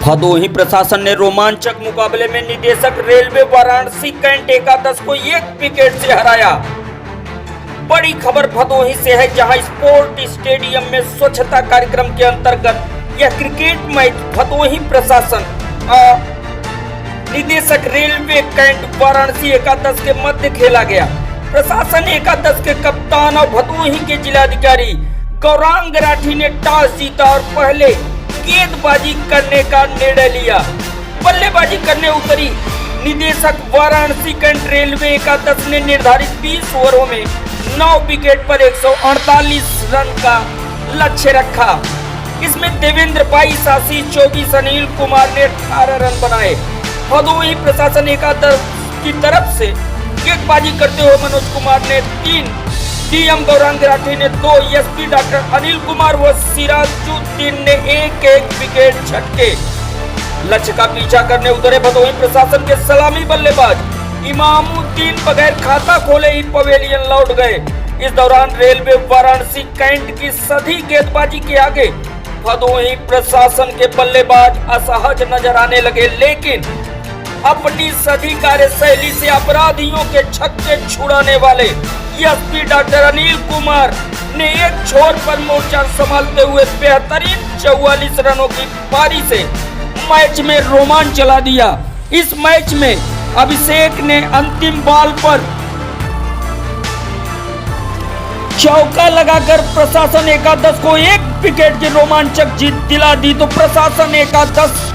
भदोही प्रशासन ने रोमांचक मुकाबले में निदेशक रेलवे वाराणसी कैंट एकादश को 1 विकेट से हराया। बड़ी खबर भदोही से है, जहां स्पोर्ट स्टेडियम में स्वच्छता कार्यक्रम के अंतर्गत यह क्रिकेट मैच भदोही प्रशासन और निदेशक रेलवे कैंट वाराणसी एकादश के मध्य खेला गया। प्रशासन एकादश के कप्तान और भदोही के जिलाधिकारी गौरांग राठी ने टॉस जीता और पहले गेंदबाजी करने का निर्णय लिया। बल्लेबाजी करने उतरी निदेशक वाराणसी कैंट रेलवे एकादश ने निर्धारित 20 ओवरों में 9 विकेट पर 148 रन का लक्ष्य रखा। इसमें देवेंद्र 22, आशीष 24, अनिल कुमार ने 18 रन बनाए। भदोही प्रशासन एकादश की तरफ से गेंदबाजी करते हुए मनोज कुमार ने 3, डीएम गौरांग राठी ने 2, एसपी डॉक्टर अनिल कुमार व सिराजुद्दीन ने 1-1 विकेट झटके। लक्ष्य का पीछा करने उतरे भदोही प्रशासन के सलामी बल्लेबाज इमामुद्दीन बगैर खाता खोले ही पवेलियन लौट गए। इस दौरान रेलवे वाराणसी कैंट की सधी गेंदबाजी के आगे भदोही प्रशासन के बल्लेबाज असहज नजर आने लगे, लेकिन अपनी सधी कार्यशैली से अपराधियों के छक्के छुड़ाने वाले एसपी डॉक्टर अनिल कुमार ने एक छोर पर मोर्चा संभालते हुए बेहतरीन 44 रनों की पारी से मैच में रोमांच चला दिया। इस मैच में अभिषेक ने अंतिम बॉल पर चौका लगाकर प्रशासन एकादश को 1 विकेट की रोमांचक जीत दिला दी, तो प्रशासन एकादश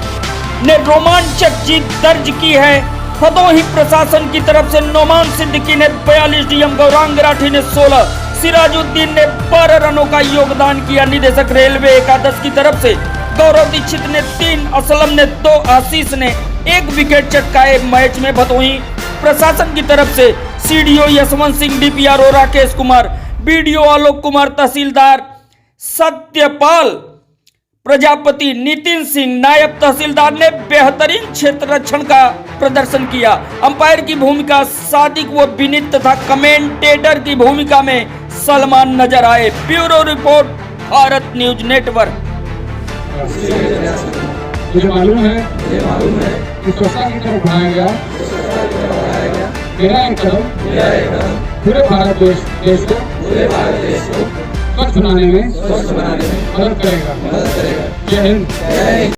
ने रोमांचक जीत दर्ज की है। भदोही प्रशासन की तरफ से नोमान सिद्दीकी ने 42, डीएम गौरांग राठी ने 16, सिराजुद्दीन ने 12 रनों का योगदान किया। निदेशक रेलवे एकादश की तरफ से गौरव दीक्षित ने 3, असलम ने 2, आशीष ने 1 विकेट चटकाए। मैच में भदोही प्रशासन की तरफ से CDO Yashwant Singh, DPRO Rakesh Kumar, BDO Alok Kumar, तहसीलदार सत्यपाल प्रजापति, नितिन सिंह, नायब तहसीलदार ने बेहतरीन क्षेत्र रक्षण का प्रदर्शन किया। अंपायर की भूमिका सादिक व विनीत तथा कमेंटेटर की भूमिका में सलमान नजर आए। Bureau report, Bharat news network. मुझे मालूम है कि स्वच्छता की तरफ उठाया गया मेरा एक कदम पूरे भारत देश को स्वच्छ बनाने में मदद करेगा। जय हिंद।